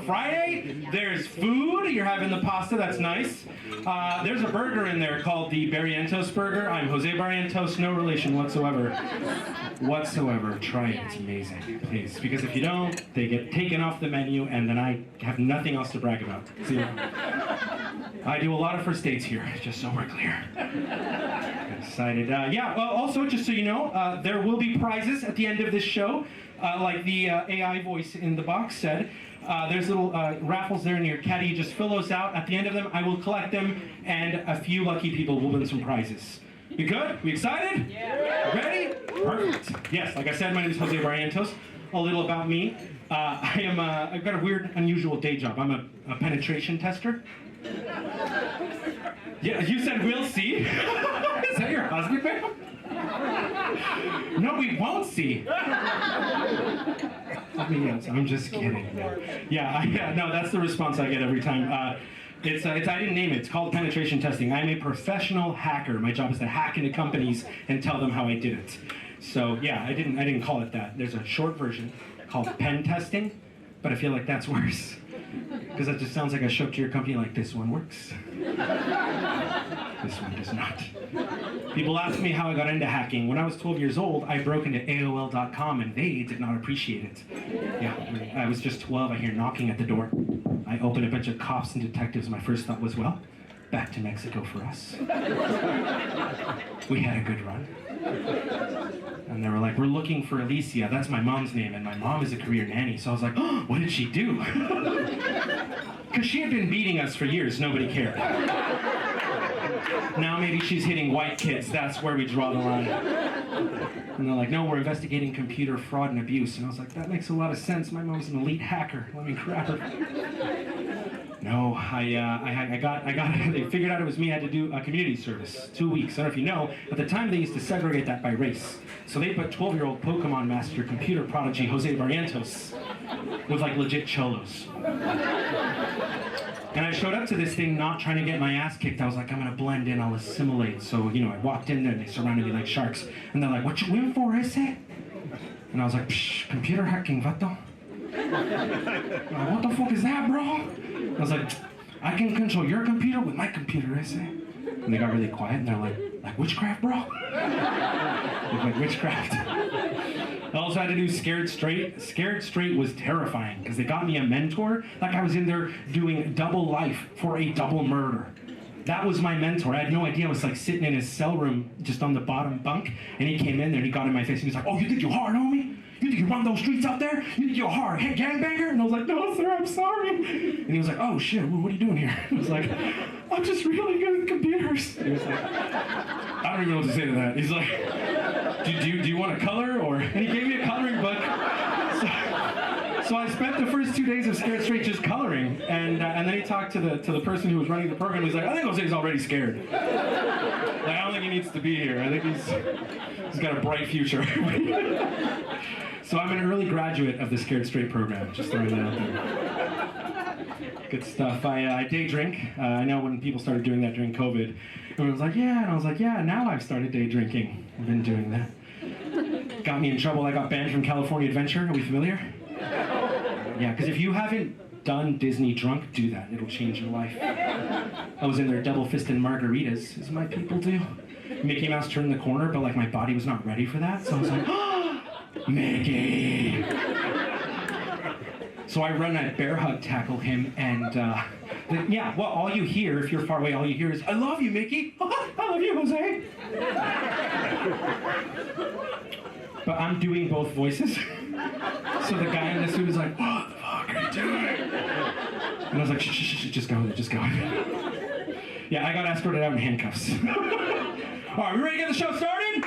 Friday. There's food. You're having the pasta. That's nice. There's a burger in there called the Barrientos burger. I'm Jose Barrientos. No relation whatsoever. Try it. It's amazing, please. Because if you don't, they get taken off the menu, and then I have nothing else to brag about. See? I do a lot of first dates here, just so we're clear. Excited. Yeah, well, also, just so you know, there will be prizes at the end of this show. Like the AI voice in the box said. There's little raffles there in your caddy. Just fill those out. At the end of them, I will collect them, and a few lucky people will win some prizes. We good? We excited? Yeah. Ready? Perfect. Yes, like I said, my name is Jose Barrientos. A little about me. I've got a weird, unusual day job. I'm a penetration tester. Yeah, you said we'll see? Is that your husband, babe? No, we won't see. I'm just kidding. Yeah, no, that's the response I get every time. I didn't name it. It's called penetration testing. I'm a professional hacker. My job is to hack into companies and tell them how I did it. So yeah, I didn't call it that. There's a short version called pen testing, but I feel like that's worse. Because that just sounds like I show up to your company like, this one works. This one does not. People ask me how I got into hacking. When I was 12 years old, I broke into AOL.com and they did not appreciate it. Yeah, I was just 12, I hear knocking at the door. I open a bunch of cops and detectives. My first thought was, well, back to Mexico for us. We had a good run. And they were like, we're looking for Alicia. That's my mom's name, and my mom is a career nanny. So I was like, oh, what did she do? Because she had been beating us for years. Nobody cared. Now maybe she's hitting white kids. That's where we draw the line. And they're like, no, we're investigating computer fraud and abuse. And I was like, that makes a lot of sense. My mom's an elite hacker. Let me grab her. No, they figured out it was me. I had to do a community service, 2 weeks. I don't know if you know, at the time they used to segregate that by race. So they put 12-year-old Pokemon master computer prodigy Jose Barrientos with like legit cholos. And I showed up to this thing not trying to get my ass kicked. I was like, I'm gonna blend in, I'll assimilate. So, I walked in there and they surrounded me like sharks. And they're like, what you in for, ese? And I was like, psh, computer hacking, vato. Like, what the fuck is that, bro? I was like, I can control your computer with my computer, ese. And they got really quiet and they're like witchcraft, bro? Like witchcraft. I also had to do Scared Straight. Scared Straight was terrifying because they got me a mentor. That guy was in there doing double life for a double murder. That was my mentor. I had no idea. I was like sitting in his cell room just on the bottom bunk, and he came in there and he got in my face and he was like, oh, you think you're hard, homie? You think you run those streets out there? You think you're a hard head gangbanger? And I was like, no, sir, I'm sorry. And he was like, oh, shit, what are you doing here? I was like, I'm just really good at computers. He was like, I don't even know what to say to that. He's like, do you want to color? And he gave me a coloring book. So I spent the first 2 days of Scared Straight just coloring. And then he talked to the person who was running the program. He's like, I think Jose's already scared. Like, I don't think he needs to be here. I think he's got a bright future. So I'm an early graduate of the Scared Straight program, just throwing that out there. Good stuff. I day drink. I know when people started doing that during COVID, everyone was like, yeah, and I was like, yeah, now I've started day drinking. I've been doing that. Got me in trouble. I got banned from California Adventure. Are we familiar? Yeah, because if you haven't done Disney drunk, do that. It'll change your life. I was in there double-fisted margaritas, as my people do. Mickey Mouse turned the corner, but like my body was not ready for that, so I was like, Mickey! So I run that bear hug, tackle him, and yeah, well, all you hear, if you're far away, all you hear is, I love you, Mickey! I love you, Jose! But I'm doing both voices. So the guy in the suit is like, what the fuck are you doing? And I was like, shh, just go with it, just go with it. Yeah, I got escorted out in handcuffs. All right, we ready to get the show started?